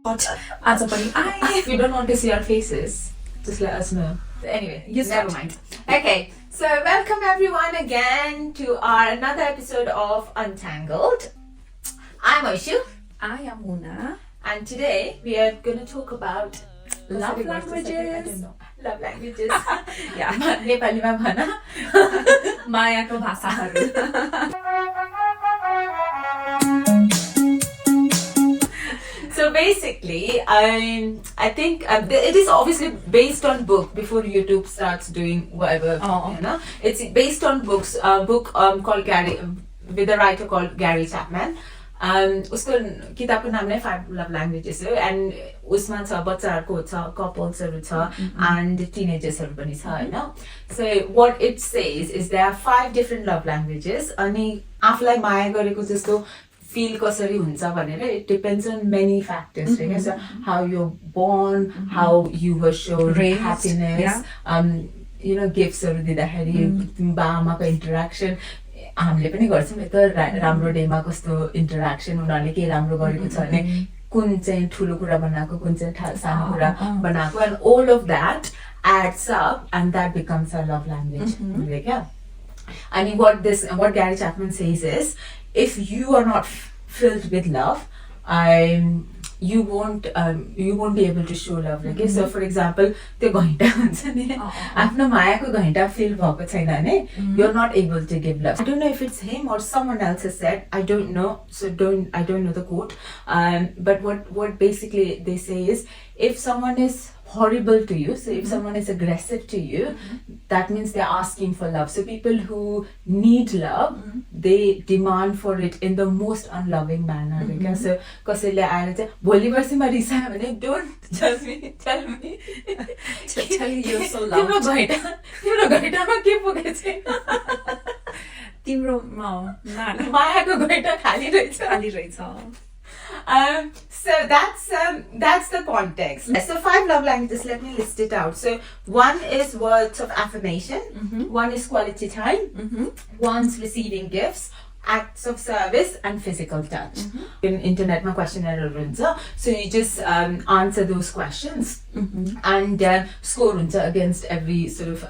If you don't want to see our faces, just let us know. Anyway, never mind. Okay, so welcome everyone again to our another episode of Untangled. I'm Oishu. I am Una. And today we are going to talk about Love languages. I don't know. Love languages. Yeah. नेपालीमा भन. मायाको भाषाहरू. So basically, I think it is obviously based on book before YouTube starts doing whatever. You know, it's based on books. A book called Gary, with a writer called Gary Chapman. उसको किताबको नाम नै 5 love languages हो and उसमा छ बच्चाहरुको छ कपल्सहरु छ and teenagersहरु पनि छ हैन. So what it says is there are 5 different love languages अनि आफुलाई माया गरेको जस्तो feel कसरी हुन्छ भनेर it depends on many factors. Right? So how you're born, how you were shown happiness, you know, giftsहरु दिँदाखेरि बाबामाको interaction. हामीले पनि गर्छौं नि त राम्रो डेमा कस्तो इन्टरेक्सन उनीहरुले के राम्रो गरेको छ भने कुन चाहिँ ठुलो कुरा बनाएको कुन चाहिँ सानो कुरा बनाएको and all of that adds up and that becomes our love language. Like, yeah. And what Gary Chapman says is if you are not filled with love, you won't be able to show love. Like, so for example, त्यो घण्टा हुन्छ नि आफ्नो मायाको घण्टा feel भएको छैन भने you're not able to give love. I don't know if it's him or someone else has said, I don't know, so I don't know the quote, but what basically they say is if someone is horrible to you, so if someone is aggressive to you, that means they're asking for love. So people who need love, they demand for it in the most unloving manner. Okay? So कसैले आएर चाहिँ भोलि पर्सिमा रिसायो भने don't judge me, tell me. Tell you you're so loved. तिम्रो घैटामा के पुगेछ? तिम्रो मायाको घैटा खाली रहेछ. So that's the context. So 5 love languages, let me list it out. So one is words of affirmation, one is quality time, one's receiving gifts, acts of service and physical touch. In internet ma questionnaire huncha, so you just answer those questions and score huncha against every sort of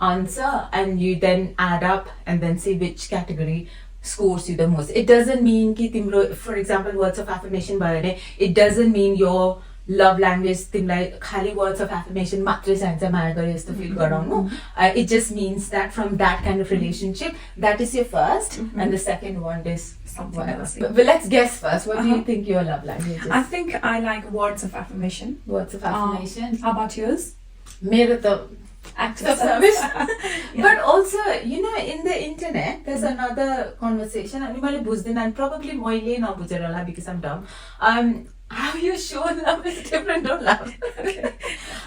answer and you then add up and then see which category scores you the most. It doesn't mean कि तिम्रो, for example, words of affirmation भयो भने it doesn't mean your love language तिमीलाई खाली words of affirmation मात्रै चाहिन्छ माया गरे जस्तो feel गराउनु. It just means that from that kind of relationship, that is your first and the second one is whatever. But let's guess first. What do you think your love language is? I think I like words of affirmation. Words of affirmation. How about yours? मेरो त Acts of service. But also, you know, in the internet, there's another conversation. And probably नबुझेर होला because I'm dumb. How you show love is different from love.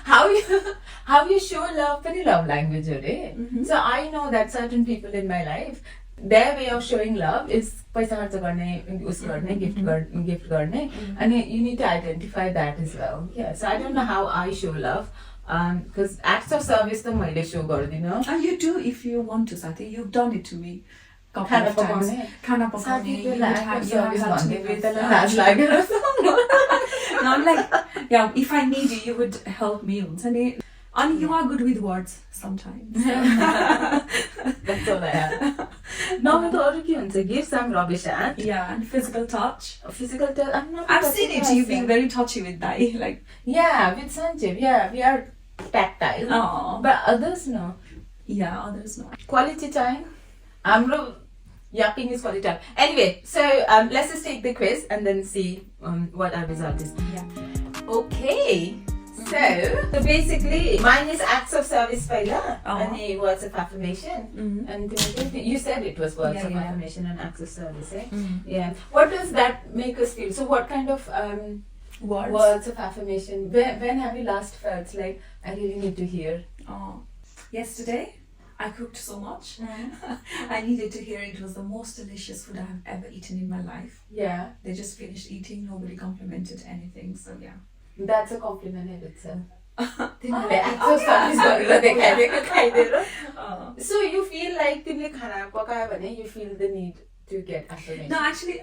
How you show love पनि love language हो रे. So I know that certain people in my life, their way of showing love is पैसा खर्च गर्ने, उस गर्ने, gift गर्ने, and you need to identify that as well. Yeah. So I don't know how I show love. Because acts of service the मैले show गर्दिन. And you do if you want to, Sathi. You've done it to me couple of times. खाना पकाउने. You have that to me with No, I'm like, yeah, if I need you, you would help me. And you are good with words sometimes. That's all I have. No, but the के हुन्छ? Give some rubbish and and physical touch. Physical touch. I've seen it. You've been very touchy with Dai. Like, yeah, with Sanjeev. Yeah, we are tactile. Oh. But others no. Yeah, others no. Quality time. Yapping is quality time. Anyway, so let's just take the quiz and then see what our result is. Yeah. Okay. So basically, mine is acts of service पहिला and words of affirmation. And you said it was words of affirmation and acts of service, eh? Yeah. What does that make us feel? So what kind of words of affirmation? When have you last felt like I really need to hear? Yesterday, I cooked so much. I needed to hear it was the most delicious food I have ever eaten in my life. Yeah. They just finished eating. Nobody complimented anything. So yeah. That's a compliment in itself. So you feel like तिमीले खाना पकायो भने you feel the need to get affirmation. No, actually,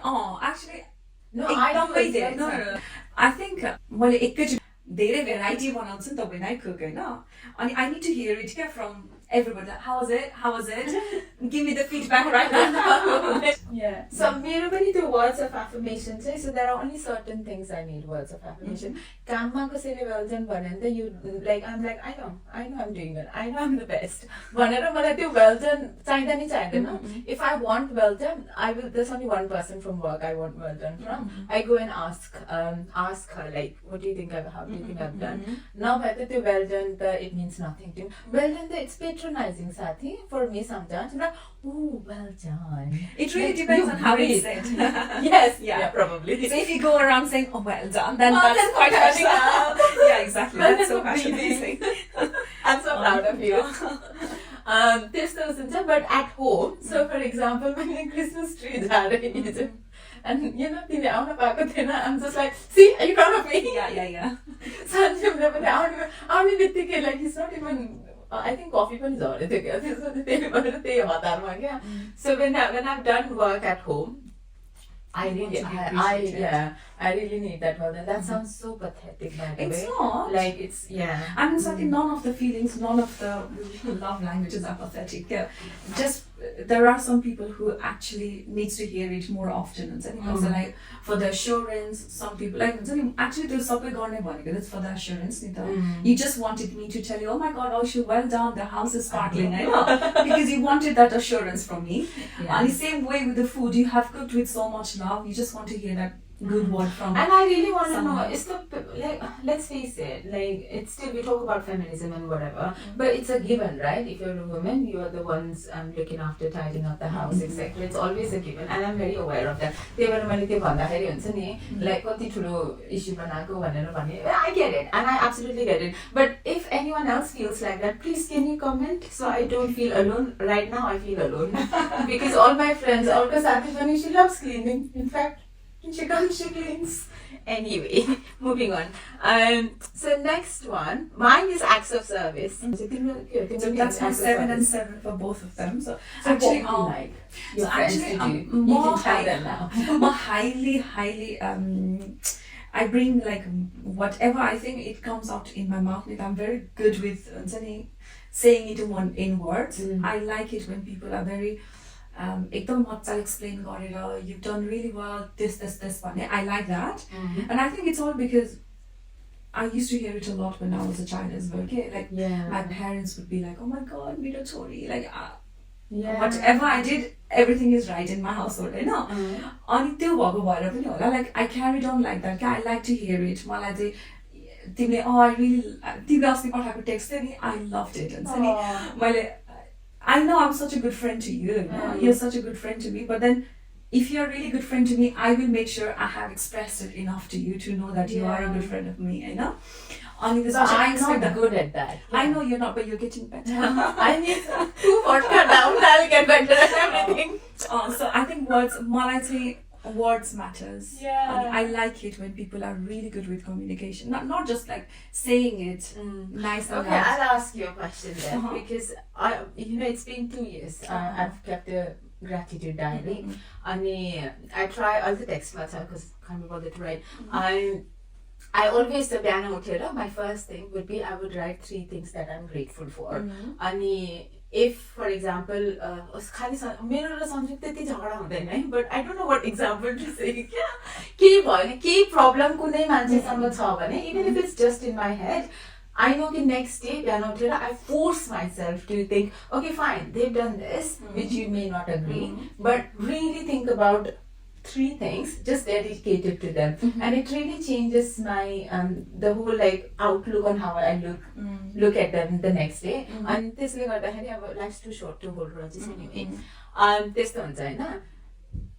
no, I don't no. I think मैले एकैचोटि धेरै variety बनाउँछु नि त when I cook होइन अनि I need to hear it from everybody. Like, how was it? Give me the feedback right now. Yeah. So मेरो पनि त्यो words of affirmation चाहिँ, so there are only certain things I need words of affirmation. काममा कसैले well done भन्यो भने त you like I'm like I know I'm doing it. I know I'm the best. भनेर मलाई त्यो well done चाहिँदा नि चाहिँदैन. If I want well done, there's only one person from work I want well done from. I go and ask her like, what do you think how do you think I've done? Now whether त्यो well done it means nothing to me. Well done it's patronizing Sathi for me sometimes. Like, oh well done. It really depends on how it's said. Yes, yeah, probably. So if you go around saying, oh well done, then that's quite passionate. Yeah, exactly. That's so patronizing. I'm so proud of you. But at home, so for example, when the Christmas tree is in Egypt, and you know, I'm just like, see, are you proud of me? Yeah. So like he's not even. I think coffee is already. So when I've done work at home, I really need that well. That sounds so pathetic, by the way. It's not. Like, it's, yeah. I mean, I think none of the feelings, none of the love languages are pathetic. Just, there are some people who actually needs to hear it more often. And so like, for the assurance, some people, like, actually, there's something going on. It's for the assurance. You just wanted me to tell you, oh my God, Oshu, well done, the house is sparkling. I know. Because you wanted that assurance from me. Yeah. And the same way with the food, you have cooked with so much love. You just want to hear that good word from and I really want to know, is the like, let's face it, like, it's still, we talk about feminism and whatever, but it's a given, right? If you're a woman, you are the ones looking after tidying up the house, etc. It's always a given, and I'm very aware of that. Like, issue I get it, and I absolutely get it. But if anyone else feels like that, please can you comment so I don't feel alone. Right now I feel alone because all my friends, she loves cleaning. In fact, she comes, she cleans. Anyway, moving on. So next one, mine is acts of service. So that's my 7 and 7 for both of them. So actually, like your friends to do. More you can tell them now. More highly. I bring like whatever I think it comes out in my mouth. Like, I'm very good with saying it in words. I like it when people are very. Ekdam मजाले explain गरेर, you've done really well, this one. I like that. And I think it's all because I used to hear it a lot when I was a child as well. Okay? Like, my parents would be like, oh my God, मेरो छोरी, like, whatever I did, everything is right in my household, you know? अनि त्यो भएको भएर पनि होला, like, I carried on like that. I like to hear it. मलाई चाहिँ तिमीले तिमीले अस्ति पठाएको टेक्स्ट थियो नि, I loved it. And मैले I know I'm such a good friend to you. You're such a good friend to me. But then, if you're a really good friend to me, I will make sure I have expressed it enough to you to know that you are a good friend of me. You know. I'm not good at that. Yeah. I know you're not, but you're getting better. I need 2 vodka down. I'll get better at everything. So I think words matters. Yeah. I like it when people are really good with communication. Not just like saying it nice and okay, loud. I'll ask you a question then because it's been 2 years. I've kept a gratitude diary. I try all the text because I can't be bothered to write. I always my first thing would be I would write 3 things that I'm grateful for. If, for example, but I don't know what example to say. Key problem even if it's just in my head, I know the next day I force myself to think, okay, fine, they've done this, which you may not agree, but really think about 3 things just dedicated to them, and it really changes my the whole like outlook on how I look at them the next day. And this life's too short to hold grudges anyway.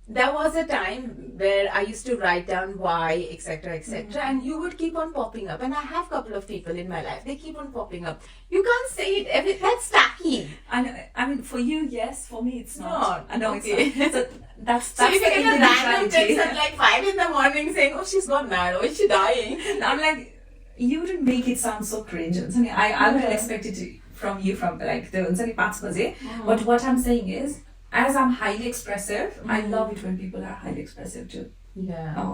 There was a time where I used to write down why, etc., and you would keep on popping up. And I have a couple of people in my life, they keep on popping up. You can't say it, that's tacky. I mean, for you, yes, for me, it's not. I know it's not. So that's so if you get a random text at like 5 in the morning saying, oh, she's gone mad, or is she dying? I'm like, you wouldn't make it sound so cringe. I would expect it from you from like the 5 baje. But what I'm saying is, as I'm highly expressive, I love it when people are highly expressive too. Yeah.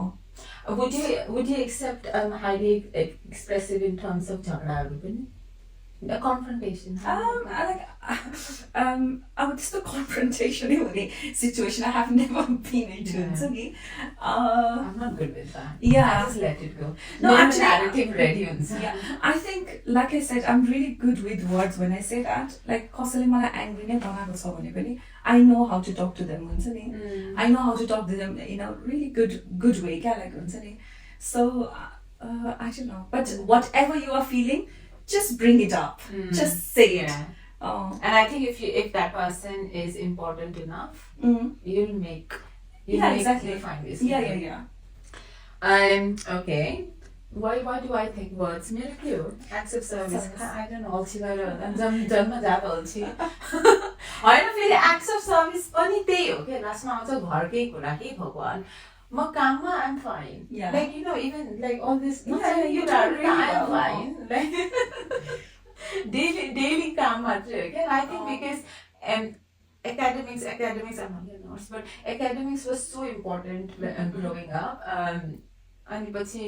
Would you accept highly expressive in terms of jhagdaharu पनि? A confrontation. This the confrontation situation I have never been into. I'm not good with that. Yeah. I just let it go. No, actually, narrative ready. Yeah, I think, like I said, I'm really good with words when I say that. Like, कसैले मलाई angry नै बनाएको छ भने पनि, I know how to talk to them. I know how to talk to them in a really good way. So, I don't know. But whatever you are feeling, just bring it up. Just say it. And I think if that person is important enough, you'll make exactly. You'll find this. Yeah. Okay. Why do I think words? Mere ke ho? Acts of service. I don't know. Alchi bhayera जन्म जाँदा अल्छी. होइन फेरि acts of service पनि त्यही हो के लास्टमा आउँछ घरकै कुरा के भगवान म काममा I'm fine. Yeah. Like even like all this. You are really I'm fine. Like daily काम मात्रै हो के. I think because academics I'm not a nurse, but academics was so important growing up. अनि पछि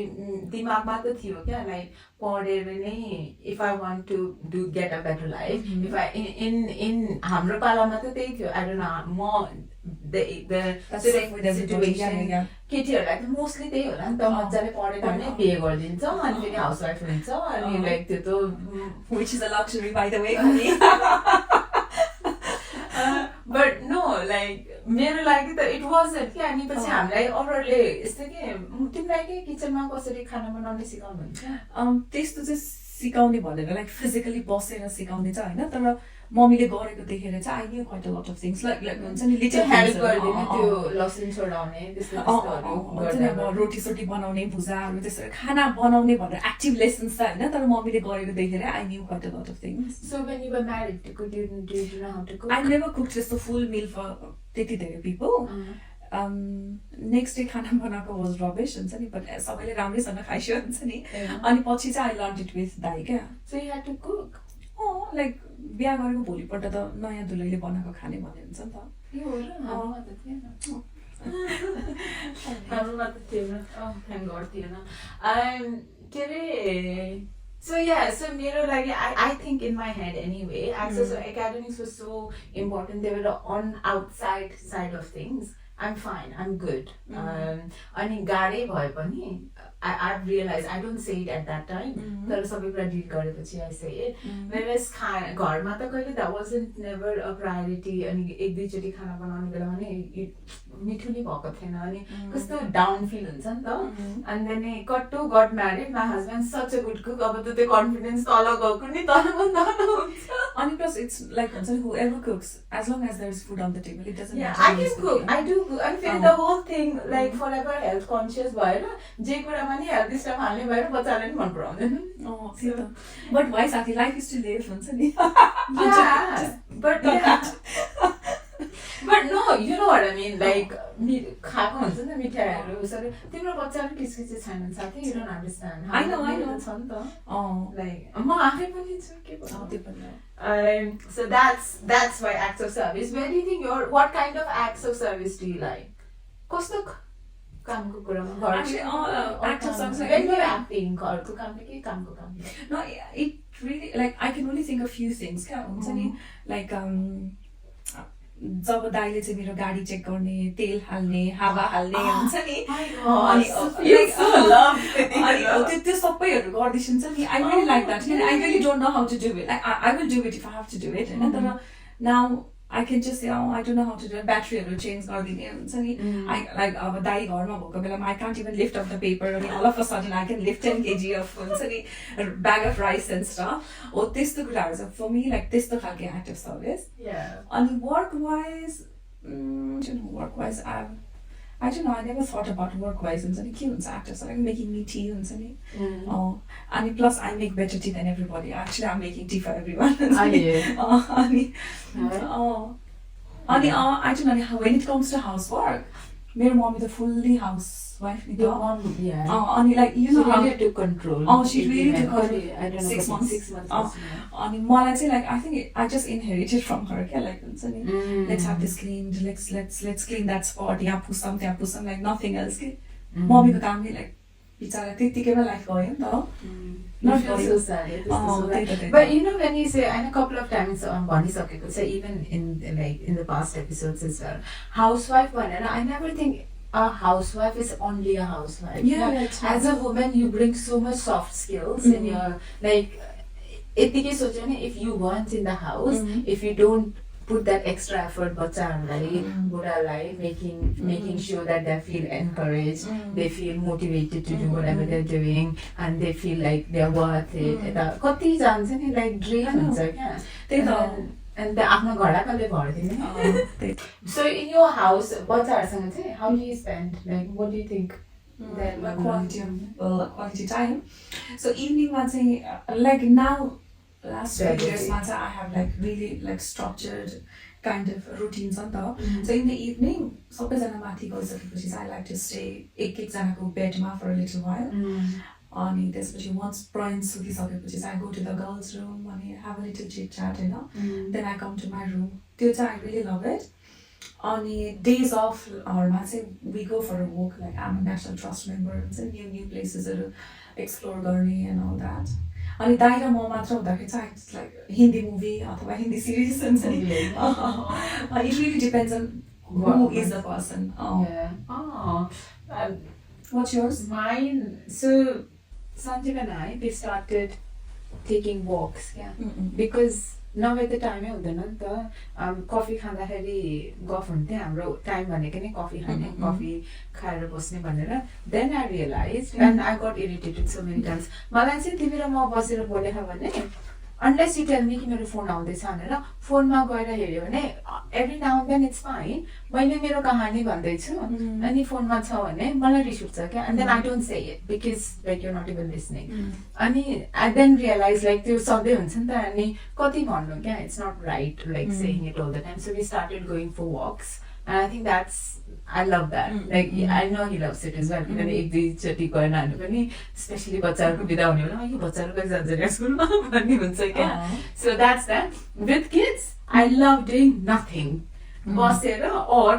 दिमागमा त थियो क्या लाइक पढेर नै if I want to get a better life, if I in हाम्रो पालामा त त्यही थियो. I don't know म the situation केटीहरूलाई त मोस्टली त्यही होला नि त मजाले पढेर नै बिहे गरिदिन्छ अनि फेरि हाउसवाइफ हुन्छ अनि लाइक त्यो त which is a luxury by the way. But no, like मेरो लागि त it wasn't क्या अनि पछि हामीलाई अरूहरूले यस्तो के तिमीलाई के किचनमा कसरी खाना बनाउने सिकाउनुहुन्छ त्यस्तो चाहिँ सिकाउने भनेर लाइक फिजिकली बसेर सिकाउने चाहिँ होइन तर मम्मीले गरेको देखेर चाहिँ I knew quite a lot of things like हुन्छ नि लिटल हेल्प गरिदिनु त्यो लसुन छोडाउने त्यस्तो रोटी सोटी बनाउने भुजाहरू त्यसरी खाना बनाउने भनेर एक्टिभ लेसन्स त होइन तर मम्मीले गरेको देखेर I knew quite a lot of things. So when you were married, did you know how to cook? I never cooked just a full meal for त्यति धेरै people. Next day खाना बनाएको was rubbish हुन्छ नि but सबैले राम्रैसँग खाइसक्यो हुन्छ नि अनि पछि चाहिँ I learned it with दाइ क्या. So you had to cook? Like बिहा गरेको भोलिपल्ट त नयाँ दुलैले बनाएको खाने भन्ने हुन्छ नि त. यो हाम्रोमा त थिएन. हाम्रोमा त थिएन. थ्याङ्क गड थिएन. के अरे so मेरो लागि I think in my head anyway access to academics was so important. They were on outside side of things. I'm fine, I'm good. अनि गाह्रै भए पनि I've realized I don't say it at that time. तर सबै कुरा dill गरेपछि I say it. Whereas घरमा त कहिले that wasn't never a priority. अनि एक दुईचोटि खाना बनाउने बेलामा नि मिठो नि भएको थिएन अनि कस्तो डाउन फिल हुन्छ नि त. And then कट्टो got married. My husband such a good cook. अब त त्यो कन्फिडेन्स तल गएको नि तल हुन्छ. अनि plus it's like हुन्छ नि whoever cooks as long as there's food on the table it doesn't matter. I can cook. I do cook. And फेरि the whole thing like forever health conscious भएर जे कुरामा नि हेल्दी स्टफ हाल्ने भएर बच्चाले नि मन पराउँदैन. But why साथी life is to live हुन्छ नि. But no, you know what I mean. Like खाएको हुन्छ नि मिठाईहरू सबै तिम्रो बच्चाले किसकिस छैनन् साथी. You don't understand. I know. छ नि त. Like म आफै पनि छु के भन्नु. त्यो पनि. So that's why acts of service. Where do you think what kind of acts of service do you like? कस्तो कामको कुरामा actually acts of service when you're acting घरको कामले के कामको कामले. No, it really like I can only think of few things क्या हुन्छ नि like जब दाइले चाहिँ मेरो गाडी चेक गर्ने तेल हाल्ने हावा हाल्ने हुन्छ नि अनि त्यो सबैहरू गर्दैछन् नि I really like that. I really don't know how to do it. Like I will do it if I have to do it. And then now I can just say I don't know how to do it. Batteryहरू change गरिदिने हुन्छ नि. I like अब दाइ घरमा भएको बेलामा I can't even lift up the paper and all of a sudden I can lift 10 kg of हुन्छ नि bag of rice and stuff. त्यस्तो कुराहरू छ for me like त्यस्तो खालको act of service. अनि work wise I don't know, I never thought about work wise हुन्छ नि के हुन्छ act of service like making me tea हुन्छ नि. And plus I make better tea than everybody. Actually I'm making tea for everyone. I don't know when it comes to housework मेरो mummy त fully housewife नि Your त mom, yeah. अनि like you know She how really took control. she really took control. I don't know. 6 months. 6 months. अनि मलाई चाहिँ like I think I just inherited from her क्या like हुन्छ नि let's have this cleaned, let's clean that spot, यहाँ पुसौँ त्यहाँ पुसौँ like nothing else के मम्मीको कामले like बिचारा त्यतिकैमा लाइफ गयो नि त Not so sad. But you know when you say, and a couple of times on भनिसकेको छ even in the past episodes as well, housewife भनेर I never think a housewife is only a housewife. Yeah, as a woman you bring so much soft skills in your like यतिकै सोच्यो भने if you want in the house, if you don't put that extra effort बच्चाहरूलाई बुढालाई making sure that they feel encouraged, they feel motivated to do whatever they're doing and they feel like they're worth it. यता कति जान्छ नि like dream हुन्छ क्या त्यही त and the आफ्नो घडाकाले भर्दिने. So in your house बच्चाहरूसँग चाहिँ how do you spend, like what do you think that quality time? So evening मा चाहिँ like now last few years I have like really like structured kind of routines on top. So in the evening, सबैजना माथि गइसकेपछि I like to stay एक-एकजनाको बेडमा for a little while. अनि त्यसपछि once brunch सुतिसकेपछि I go to the girls' room अनि have a little chit chat, you know. Then I come to my room. त्यो चाहिँ I really love it. अनि days off हरूमा चाहिँ we go for a walk, like I'm a National Trust member, हुन्छ new places explore गर्ने and all that. अनि दाइ र म मात्र हुँदाखेरि चाहिँ it's like हिन्दी मुभी अथवा हिन्दी सिरिज हुन्छ नि it really depends on who is the person. What's yours? Mine, so Sanjeev and I, we started taking walks, because नभए त टाइमै हुँदैन नि त कफी खाँदाखेरि गफ हुन्थ्यो हाम्रो टाइम भनेको नै कफी खाने कफी खाएर बस्ने भनेर then I realise and I got irritated so many times मलाई चाहिँ तिमी र म बसेर बोलेको भने unless you tell me कि मेरो फोन आउँदैछ भनेर फोनमा गएर हेऱ्यो भने every now and then it's fine, मैले मेरो कहानी भन्दैछु अनि फोनमा छ भने मलाई रिस उठ्छ क्या and then I don't say it because like you're not even listening. अनि I then realize like त्यो सधैँ हुन्छ नि त अनि कति भन्नु क्या it's not right like saying it all the time. So we started going for walks and I think I love that. Like I know he loves it as well. किनभने एक दुई चोटि गएन भने पनि स्पेशली बच्चाहरूको बिदा हुने बेला यो बच्चाहरू कहिले जान्छ नि स्कुलमा भन्ने हुन्छ क्या. So that's that. With kids, I love doing nothing. बसेर or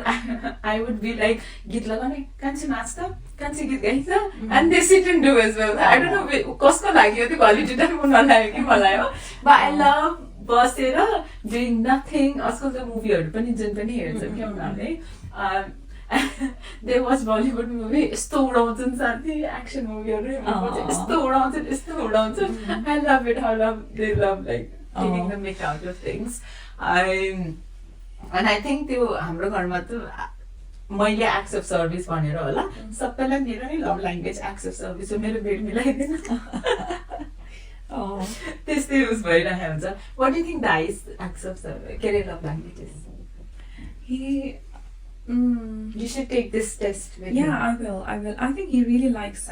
I would be like गीत लगाउने कान्छी नाच्छ कान्छी गीत गाइन्छ and they sit and do as well. I don't know कसको लाग्यो त्यो क्वालिटी टाइम उनीहरूलाई कि मलाई हो. But I love बसेर doing nothing. आजकल त मुभीहरू पनि जुन पनि हेर्छ क्या उनीहरूले they watch Bollywood movie यस्तो उडाउँछन् साथी एक्सन मुभीहरू यस्तो उडाउँछन् I love it how they love like taking the mick out of things. And I think त्यो हाम्रो घरमा त मैले acts of service भनेर होला सबैलाई मेरो नै लभ ल्याङ्ग्वेज acts of service हो मेरो बेड मिलाइदिनु त्यस्तै उस भइरहेको हुन्छ. What do you think Dai's acts of service के अरे लभ languages? You should take this test with him. I will. I think he really likes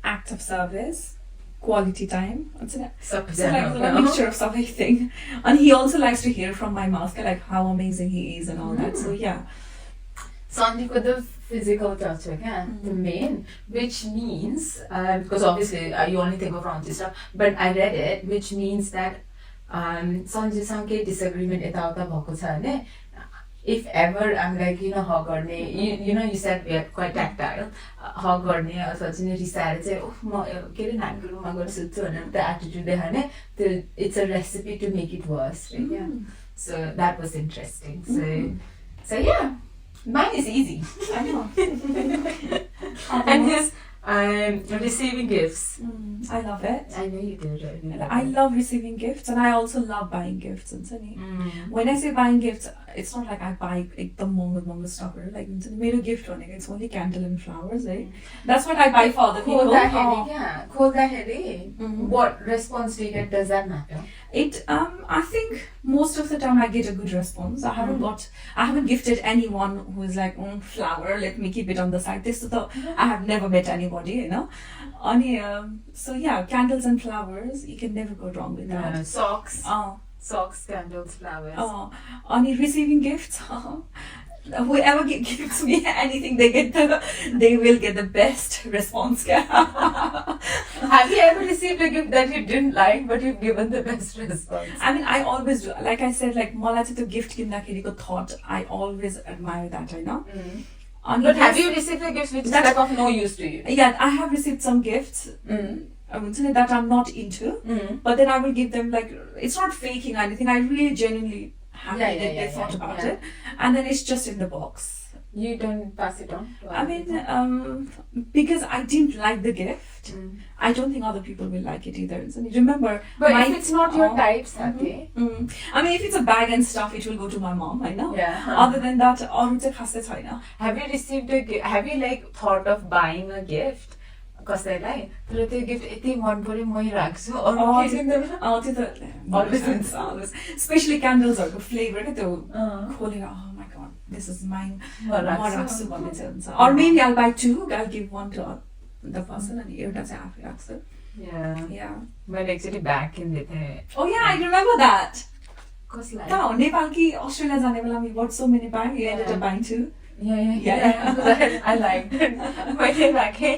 act of service, quality time. So like a mixture of everything. And he also likes to hear from my mouth like how amazing he is and all that. So yeah. Sandeep with the physical touch, the main, which means because obviously you only think of romantic stuff, but I read it, which means that Sanjay disagreement etauta bhako cha hane. If ever I'm like hug गर्ने you know you said we are quite tactile hug गर्ने अथवा चाहिँ रिसाएर चाहिँ ओह म के अरे नानीको रुममा गएर सुत्छु भनेर त्यो एटिट्युड देखाउने त्यो it's a recipe to make it worse, right? Yeah. So that was interesting. So yeah, mine is easy. I know. And his receiving gifts. I love it. I know you do. Right? I love receiving gifts and I also love buying gifts. When I say buying gifts, it's not like I buy the mongo stuffer. Like मेरो gift भनेको it's only candle and flowers, right? That's what I buy for other people. What response do you get? Does that matter? I think most of the time I get a good response. I haven't gifted anyone who is like, flower, let me keep it on the side. I have never met anybody, you know. So yeah, candles and flowers, you can never go wrong with that. Socks. Socks, candles, flowers. On receiving gifts, whoever gives me anything, they will get the best response. Have you ever received a gift that you didn't like, but you've given the best response? I mean, I always do. Like I said, like मलाई चाहिँ त्यो gift किन्दाखेरिको thought, I always admire that, I know. But have you received a gift which is like of no use to you? Yeah, I have received some gifts. I would say that I'm not into, but then I will give them, like, it's not faking or anything. I really genuinely happy that they thought about it, and then it's just in the box. You don't pass it on? I mean, because I didn't like the gift, I don't think other people will like it either. So remember, but if it's not your type, Sati. I mean, if it's a bag and stuff, it will go to my mom, I know. Yeah. Other than that, have you received a gift? Have you like thought of buying a gift? कसैलाई तर त्यो gift यति मन पर्यो मै राख्छु always especially candlesहरूको flavor के त्यो खोलेर oh my god this is mine म राख्छु भन्ने चाहिँ हुन्छ or maybe I'll buy two, I'll give one to the person and एउटा चाहिँ आफै राख्छु. Yeah मैले एक्चुअली ब्याग किन्दै थिएँ. Oh yeah, I remember that. कसलाई No, नेपाल कि अस्ट्रेलिया जाने बेला we bought so many bags, you ended up buying two. Yeah. I liked it. मैले राखेँ.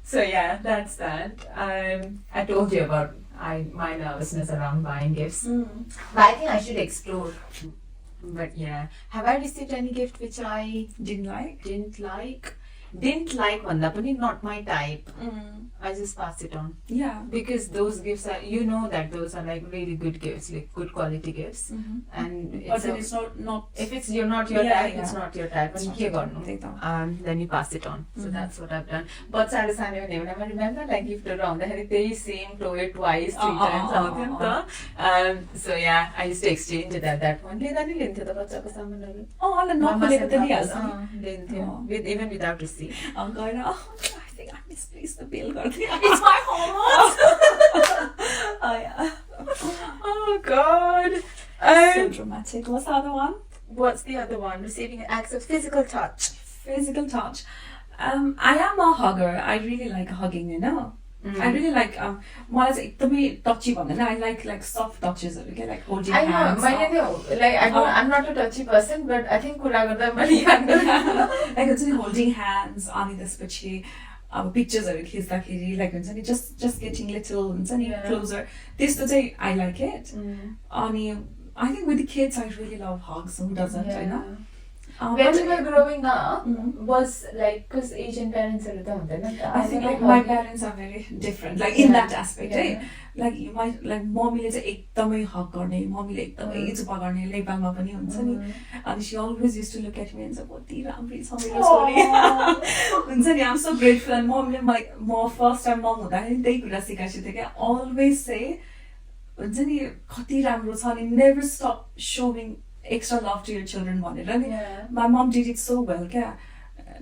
So yeah, that's that. I told you about my nervousness around buying gifts. But I think I should explore. But yeah, have I received any gift which I didn't like? Didn't like भन्दा पनि not my type. I just pass it on. Yeah. Because those gifts are, you know that those are like really good gifts, like good quality gifts. And it's not if it's not your type, it's not your type. And then you pass it on. So that's what I've done. But I remember like gift around the same toy twice, 3 times. So yeah, I used to exchange it at that point. Even without receipt. I think I misplaced the bill. It's my homework. Oh yeah. Oh god. So dramatic. What's the other one? What's the other one? Receiving acts of physical touch. Physical touch. I am a hugger. I really like hugging, you know. I really like मलाई चाहिँ एकदमै touchy भन्दैन. I like soft touches, okay, like holding hands. I know. Like I'm not a touchy person, but I think कुरा गर्दा मैले like हुन्छ नि holding hands अनि त्यसपछि अब पिक्चर्सहरु खिच्दाखेरि like हुन्छ नि just getting little हुन्छ नि closer. त्यस्तो चाहिँ I like it. अनि I think with the kids I really love hugs. Who doesn't, you know? When we were growing up, was like, because Asian parents are I think like my parents are very different, like in that aspect, like you might like mommy ले चाहिँ एकदमै hug गर्ने, mommy ले एकदमै चुप गर्ने, नेपालमा पनि हुन्छ नि. And she always used to look at me and say, "कति राम्री छ मेरो छोरी." हुन्छ नि, I'm so grateful. And mom ले म first time mom हुँदाखेरि त्यही कुरा सिकाएको थिए क्या. Always say, हुन्छ नि कति राम्रो छ अनि never stop showing extra love to your children भनेर नि. My mom did it so well क्या.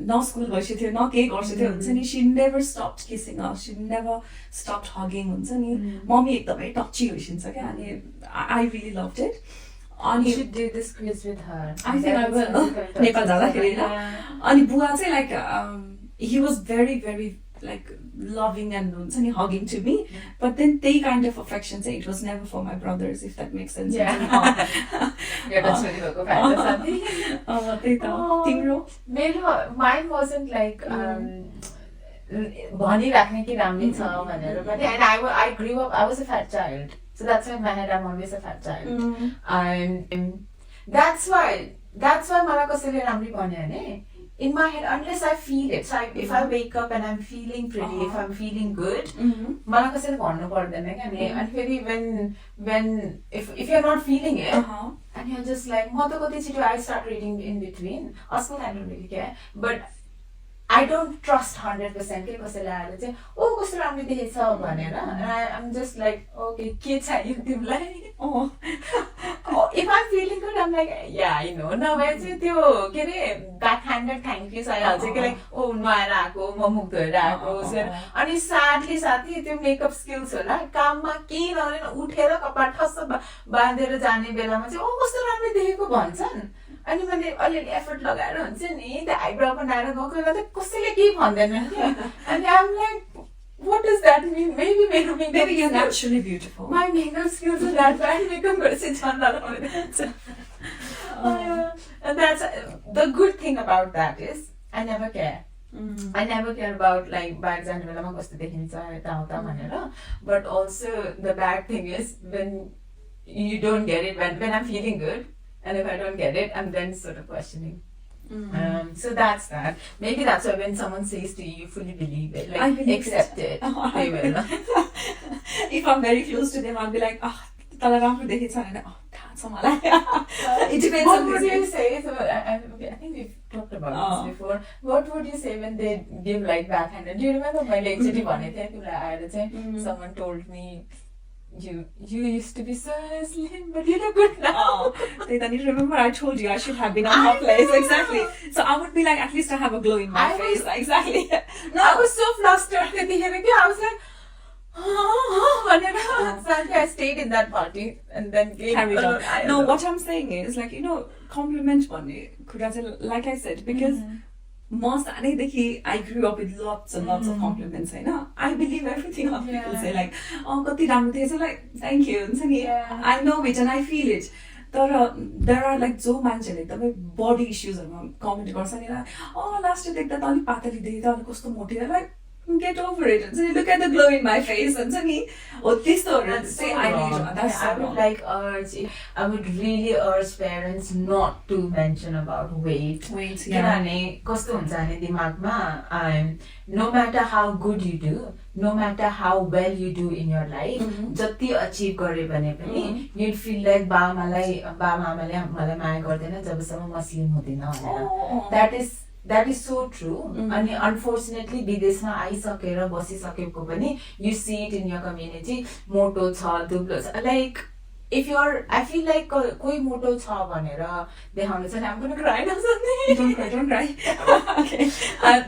न स्कुल गइसक्यो थियो न केही गर्छ थियो हुन्छ नि. She never stopped kissing us. She never stopped hugging हुन्छ नि. मम्मी एकदमै टची होइसिन्छ क्या. अनि I really loved it. You should do this quiz with her. I think I will. Nepal जाँदाखेरि अनि बुवा चाहिँ like he was very very like loving and hugging to me, but then they kind of affection say it was never for my brothers, if that makes sense. Yeah. That's really what mine wasn't like and I grew up, I was a fat child, so that's why in my head I'm always a fat child. That's why mala kasile ramri bhane in my head, unless I feel it. So if I wake up and I'm feeling pretty, if I'm feeling good, मलाई कसैले भन्नु पर्दैन क्या नि. अनि फेरि when if you're not feeling it and you're just like म त कति छिटो I start reading in between. Also I don't really care, but I don't trust 100% के कसैले आएर चाहिँ ओ कस्तो राम्रो देखेछ भनेर. And I'm just like okay के चाहियो तिमीलाई. If I'm feeling good, I'm like, yeah, I know. Now, when you do backhanded thank yous, I'll say like, oh, no, I go, mom, and sadly, the makeup skills, like, kama keen or utera kapatasa, bandera jani bela, oh, what's the wrong with the Bonson? And when they already effort log around, the eyebrow and I go, the keep on them. And I'm like, what does that mean? Maybe you're naturally beautiful. My makeup skills are that bad. Makeup versus $1. And that's the good thing about that is I never care. I never care about like bags and but also the bad thing is when you don't get it, when I'm feeling good, and if I don't get it, I'm then sort of questioning. So that's that. Maybe that's why when someone says to you, you fully believe it, like accept it. They will. If I'm very close to them, I'll be like, it depends What on would this. you say? So I think we've talked about this before. What would you say when they give like backhanded? Do you remember my lecture? Someone told me, you used to be so slim, but you look good now. Remember I told you I should have been on her place. Exactly. So I would be like, at least I have a glow in my face. Exactly. No, I was so flustered. I was like, so I stayed in that party and then carried on. No, what I'm saying is like, compliment one. Like I said, because most I grew up with lots and lots of compliments. I believe everything other people say, like, kati ramro thiyo. So like, thank you. I know it and I feel it. There are like so many body issues comment last year देख्दा त अलि पातली देख्दा अलि कस्तो मोटी like get over it and say look at the glow in my face and say I would really urge parents not to mention about weight. No matter how good you do, no matter how well you do in your life, jati achieve gare bhane pani you'll feel like ba mamale malai maya gardaina jabsama ma slim hudaina bhanera. That is so true. And unfortunately, videshma aisakera basisakeko pani you see it in your community. Moto cha, dublo cha. Like if you're, I feel like koi moto cha bhanera dehaunu cha. I'm gonna cry now something. Don't cry. Okay.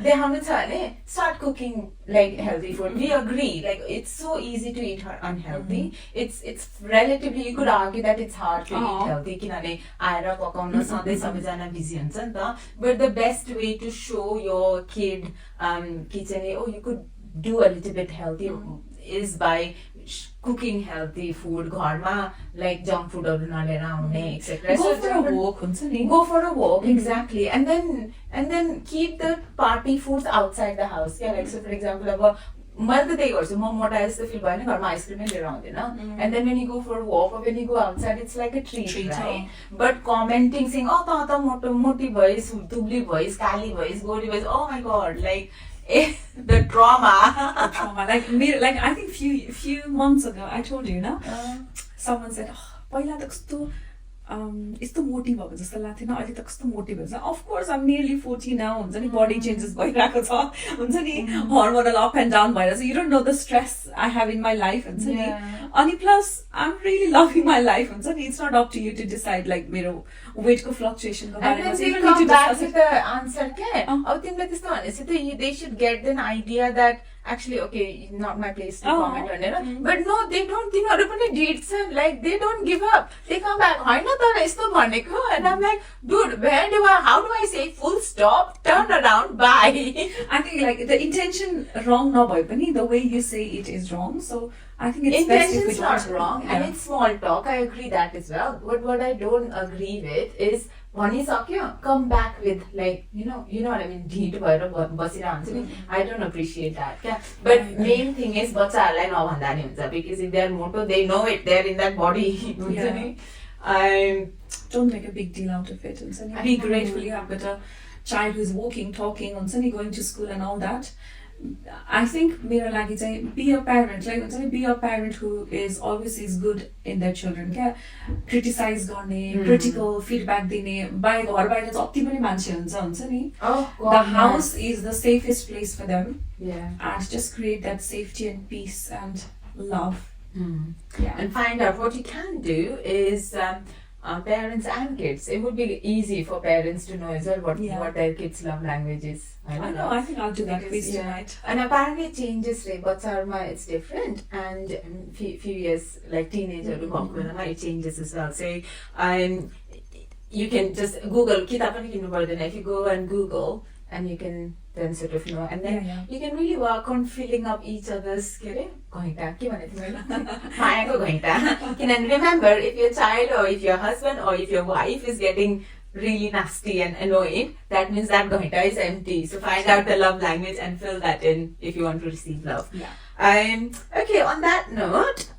Dehaunu cha ne start cooking like healthy food. We agree. Like it's so easy to eat unhealthy. It's relatively, you could argue that it's hard to eat healthy. Kinane aera pakauna sadai sabajana busy huncha ni ta. But the best way to show your kid kitchen you could do a little bit healthy is by cooking healthy food gharma, like junk food etc. Go for a walk. Go for a walk, exactly. And then keep the party foods outside the house. Yeah, like so for example, मैले त त्यही गर्छु म मोटा जस्तो fill भयो भने घरमा आइसक्रिमै लिएर आउँदैन and then when you go for a walk or when you go outside it's like a treat, right? But commenting saying त मोटो मोटी भइस दुब्ली भइस काली भइस गोरी भइस oh my god, like the trauma. Like I think few months ago I told you someone said पहिला त कस्तो यस्तो मोटी भएको जस्तो लाग्थेन अहिले त कस्तो मोटी भन्छ. Of course I'm nearly 40 now हुन्छ नि body changes भइरहेको छ हुन्छ नि hormonal up and down भएर. So you don't know the stress I have in my life हुन्छ नि. अनि plus I'm really loving my life हुन्छ नि. It's not up to you to decide like मेरो weight को fluctuation को बारेमा. And then we come back to the answer के अब तिमीले त्यस्तो भनेपछि त they should get an idea that actually okay not my place to comment on it. But no, they don't. तिनीहरु पनि dates like they don't give up. They come back हैन तर यस्तो भनेको and I'm like dude how do I say full stop, turn around, bye. I think like the intention wrong नभए पनि the way you say it is wrong. So I think it's best if we don't. Intention's not wrong and it's small talk. I agree that as well. But what I don't agree with is come back with like you know what I mean ढिट भएर बसिरहन्छ नि. I don't appreciate that. But main thing is बच्चाहरुलाई नभन्दा नि हुन्छ because if they are moto they know it, they're in that body. Don't make a big deal out of it. Be grateful you have got a child who's walking, talking, going to school and all that. I think मेरो लागि चाहिँ be a parent, like be a parent who is always is good in their children. Criticize गर्ने, critical feedback दिने, बाहिर घर बाहिर जति पनि मान्छे हुन्छ नि. The house is the safest place for them. And just create that safety and peace and love. And find out what you can do is parents and kids. It would be easy for parents to know as well what their kids' love language is. I know. I think I'll do that quiz tonight. And apparently it changes. It's different. And few years, like teenager, it changes as well. So you can just Google. If you go and Google, and you can then sort of know. And then you can really work on filling up each other's and remember, if your child or if your husband or if your wife is getting really nasty and annoying, that means that gohita is empty. So find out the love language and fill that in if you want to receive love. Okay, on that note,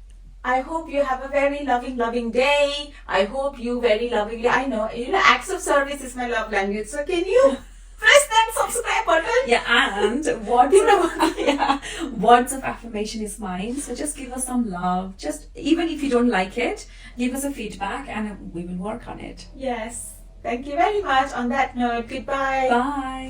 I hope you have a very loving day. I hope you very lovingly, I know, acts of service is my love language. So can you press that subscribe button? And words of affirmation is mine. So just give us some love. Just even if you don't like it, give us a feedback and we will work on it. Yes. Thank you very much. On that note, goodbye. Bye.